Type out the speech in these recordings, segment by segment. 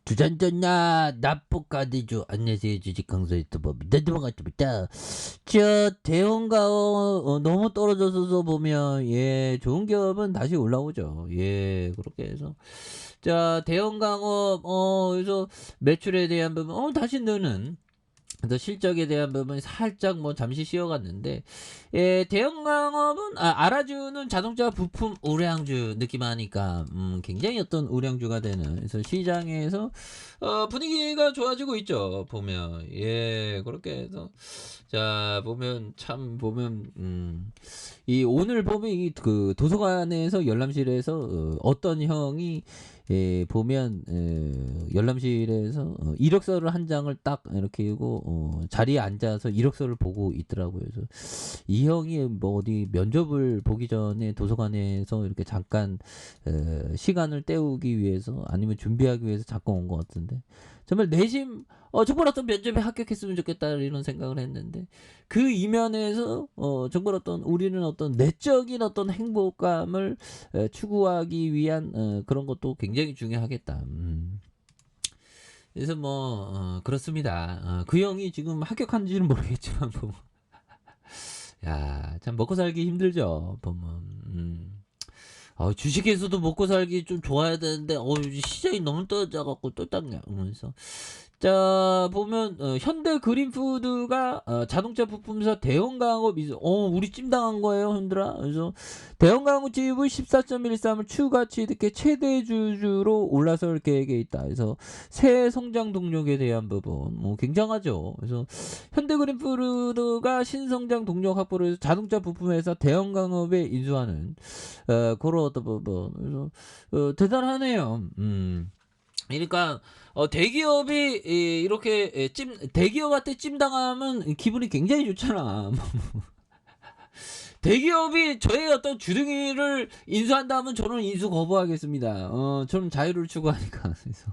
주전전야 납부까지주 안녕하세요 주식 강사 유튜버입니다. 반갑습니다. 저 대원가업 너무 떨어져서 보면 예 좋은 기업은 다시 올라오죠. 예 그렇게 해서 자 대원강업 그래서 매출에 대한 부분 다시 느는 그래서 실적에 대한 부분이 살짝 뭐 잠시 쉬어갔는데 예, 대형 강업은 알아주는 자동차 부품 우량주 느낌 하니까 굉장히 어떤 우량주가 되는 그래서 시장에서 분위기가 좋아지고 있죠 보면 예 그렇게 해서 자 보면 참 보면 이 오늘 보면 이 그 도서관에서 열람실에서 어떤 형이 예, 보면 열람실에서 이력서를 한 장을 딱 이렇게 하고 자리에 앉아서 이력서를 보고 있더라고요. 그래서 이 형이 뭐 어디 면접을 보기 전에 도서관에서 이렇게 잠깐 시간을 때우기 위해서 아니면 준비하기 위해서 잠깐 온 것 같은데 정말 내심 정말 어떤 면접에 합격했으면 좋겠다 이런 생각을 했는데 그 이면에서 정말 어떤 우리는 어떤 내적인 어떤 행복감을 추구하기 위한 그런 것도 굉장히 중요하겠다. 그래서 뭐 그렇습니다. 그 형이 지금 합격한지는 모르겠지만 보면 야, 참 먹고 살기 힘들죠. 보면 주식에서도 먹고 살기 좀 좋아야 되는데 시장이 너무 떨어져갖고 또 땅냐. 그래서 자 보면 현대 그린푸드가 자동차 부품사 대형 강업 우리 찜당한 거예요 흔들아. 그래서 대형 강업 지분 14.13을 추가 취득해 최대 주주로 올라설 계획에 있다. 그래서 새 성장 동력에 대한 부분 굉장하죠. 그래서 현대 그린푸드가 신성장 동력 확보를 해서 자동차 부품 회사 대형 강업에 인수하는 그런 어떤 부분 그래서 대단하네요. 그러니까 대기업이 이렇게 대기업한테 찜당하면 기분이 굉장히 좋잖아. 대기업이 저의 어떤 주둥이를 인수한다면 저는 인수 거부하겠습니다. 저는 자유를 추구하니까. 그래서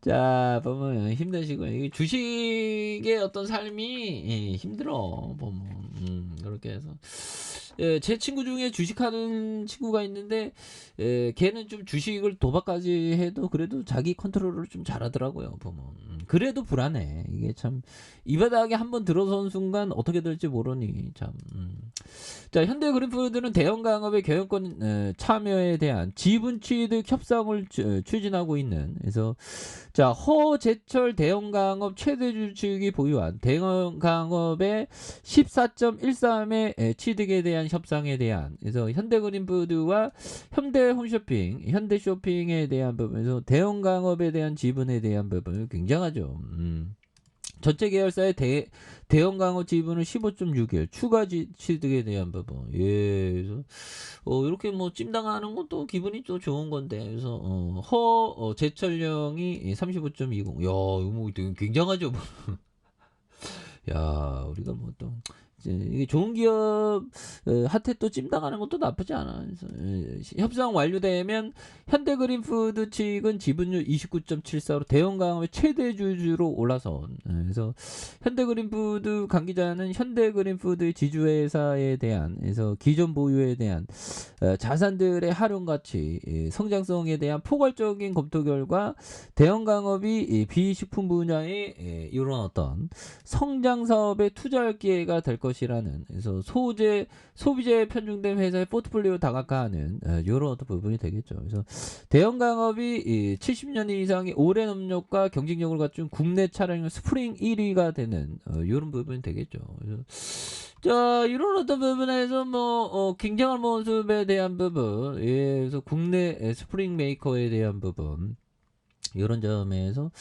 자 보면 힘드시고 이게 주식의 어떤 삶이 힘들어 보면 그렇게 해서 제 친구 중에 주식하는 친구가 있는데 걔는 좀 주식을 도박까지 해도 그래도 자기 컨트롤을 좀 잘하더라고요 보면 그래도 불안해 이게 참 이 바닥에 한번 들어선 순간 어떻게 될지 모르니 참 자 현대 그린푸드는 대형 강업의 경영권 참여에 대한 지분 취득 협상을 추진하고 있는 그래서 자 허재철 대형강업 최대주 측이 보유한 대형강업의 14.13의 취득에 대한 협상에 대한 그래서 현대그린푸드와 현대홈쇼핑, 현대쇼핑에 대한 부분에서 대형강업에 대한 지분에 대한 부분은 굉장하죠. 전체 계열사의 대형 강업 지분은 15.6일 추가 취득에 대한 부분. 예, 그래서 이렇게 뭐 찜당하는 것도 기분이 또 좋은 건데. 그래서 제철령이 35.20. 야, 이거 뭐 되게 굉장하죠. 야, 우리가 뭐 또 이게 좋은 기업 한테 또 찜당하는 것도 나쁘지 않아. 그래서 협상 완료되면 현대그린푸드 측은 지분율 29.74로 대형 강업의 최대 주주로 올라선. 그래서 현대그린푸드 관계자는 현대그린푸드의 지주회사에 대한 그래서 기존 보유에 대한 자산들의 활용 가치, 성장성에 대한 포괄적인 검토 결과 대형 강업이 비식품 분야에 이런 어떤 성장 사업에 투자할 기회가 될 것이라는 그래서 소비재 편중된 회사의 포트폴리오 다각화하는 이런 어떤 부분이 되겠죠. 그래서 대형 강업이 70년 이상의 오랜 업력과 경쟁력을 갖춘 국내 차량 스프링 1위가 되는 이런 부분이 되겠죠. 그래서 자 이런 어떤 부분에서 뭐 굉장한 모습에 대한 부분 그래서 국내 스프링 메이커에 대한 부분 이런 점에서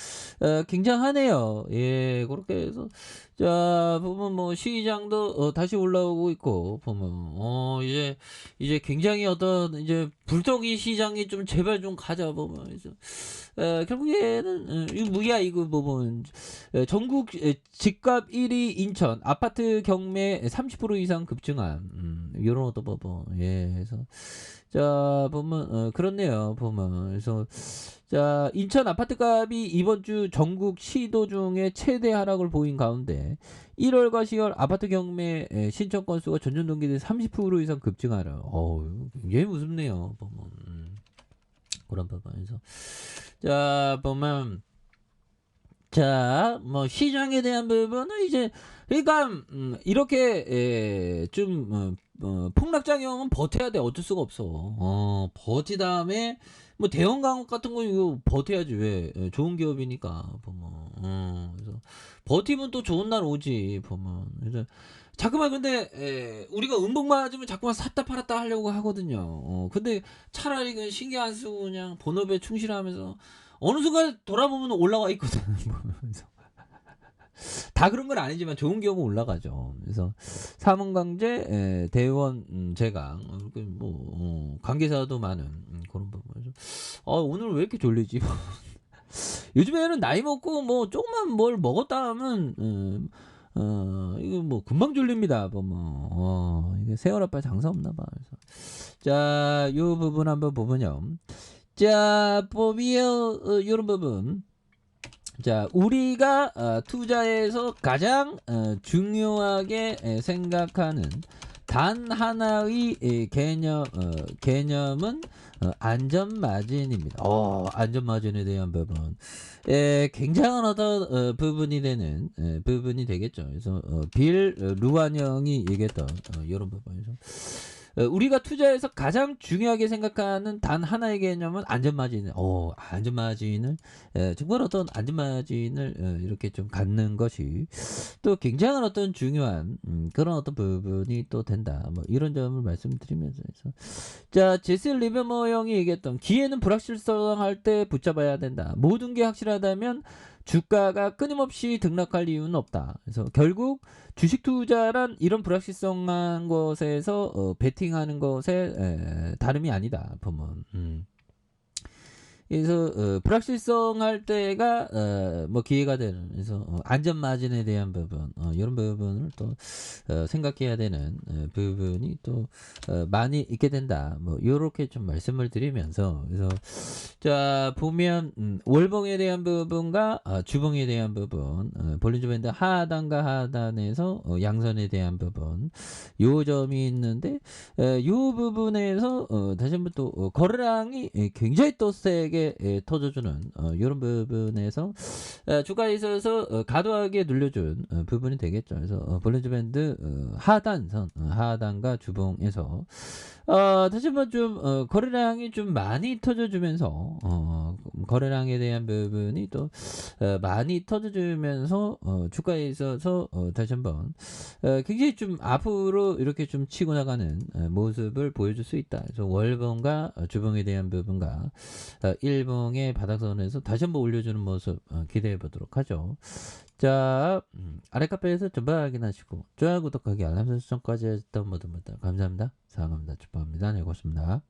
굉장하네요. 예, 그렇게 해서 자 보면 뭐 시장도 다시 올라오고 있고 보면 이제 굉장히 어떤 이제 불똥이 시장이 좀 제발 좀 가자 보면 그래서 결국에는 이거 뭐야 이거 보면 전국 집값 1위 인천 아파트 경매 30% 이상 급증한 이런 어떤 부분 예, 그래서 자 보면 그렇네요 보면 그래서 자 인천 아파트값이 이번 주 전국 시도 중에 최대 하락을 보인 가운데 1월과 10월 아파트 경매 신청 건수가 전년 동기 대비 30% 이상 급증하라. 굉장히 무섭네요 보면 그런 부분에서 자 보면 자 뭐 시장에 대한 부분은 이제 그러니까 이렇게 좀 폭락작용은 버텨야 돼. 어쩔 수가 없어. 버티 다음에 뭐 대형 강업 같은 거 이거 버텨야지 왜. 좋은 기업이니까 보면. 그래서 버티면 또 좋은 날 오지 보면. 그래서 자꾸만 근데 우리가 음복 맞으면 자꾸만 샀다 팔았다 하려고 하거든요. 근데 차라리 그 신경 안 쓰고 그냥 본업에 충실하면서 어느 순간 돌아보면 올라와 있거든. 보면서. 다 그런 건 아니지만 좋은 기업은 올라가죠. 그래서 사문강제, 대원 제강, 뭐 관계사도 많은 그런 부분에서 오늘 왜 이렇게 졸리지? 요즘에는 나이 먹고 뭐 조금만 뭘 먹었다 하면 이거 뭐 금방 졸립니다. 보면 이게 세월 아빠 장사 없나 봐. 그래서 자, 요 부분 한번 보면요. 자, 보면 요런 부분. 자, 우리가 투자에서 가장 중요하게 생각하는 단 하나의 개념은 안전 마진입니다. 안전 마진에 대한 부분. 굉장한 어떤 부분이 되는 부분이 되겠죠. 그래서 빌 루안 형이 얘기했던 이런 부분에서 우리가 투자에서 가장 중요하게 생각하는 단 하나의 개념은 안전마진. 안전마진을 정말 어떤 안전마진을 이렇게 좀 갖는 것이 또 굉장한 어떤 중요한 그런 어떤 부분이 또 된다. 뭐 이런 점을 말씀드리면서 자 제시 리버머 형이 얘기했던 기회는 불확실성할 때 붙잡아야 된다. 모든 게 확실하다면 주가가 끊임없이 등락할 이유는 없다. 그래서 결국 주식 투자란 이런 불확실성한 것에서 베팅하는 것에 다름이 아니다. 보면. 그래서 불확실성 할 때가 뭐 기회가 되는 그래서 안전 마진에 대한 부분 이런 부분을 또 생각해야 되는 부분이 또 많이 있게 된다. 뭐 요렇게 좀 말씀을 드리면서 그래서 자 보면 월봉에 대한 부분과 주봉에 대한 부분 볼린저 밴드 하단과 하단에서 양선에 대한 부분 요 점이 있는데 요 부분에서 다시 한번 또 거래량이 굉장히 또 세게 터져주는 이런 부분에서 주가에 있어서 과도하게 눌려준 부분이 되겠죠. 그래서 볼린저 밴드 하단선 하단과 주봉에서 다시 한번 좀 거래량이 좀 많이 터져주면서 거래량에 대한 부분이 또 많이 터져주면서 주가에 있어서 다시 한번 굉장히 좀 앞으로 이렇게 좀 치고 나가는 모습을 보여줄 수 있다. 그래서 월봉과 주봉에 대한 부분과 일봉의 바닥선에서 다시 한번 올려주는 모습 기대해 보도록 하죠. 자, 아래 카페에서 전방 확인하시고 좋아요, 구독하기, 알람 설정까지 했던 모든 분들 감사합니다. 사랑합니다. 축복합니다. 네, 고맙습니다.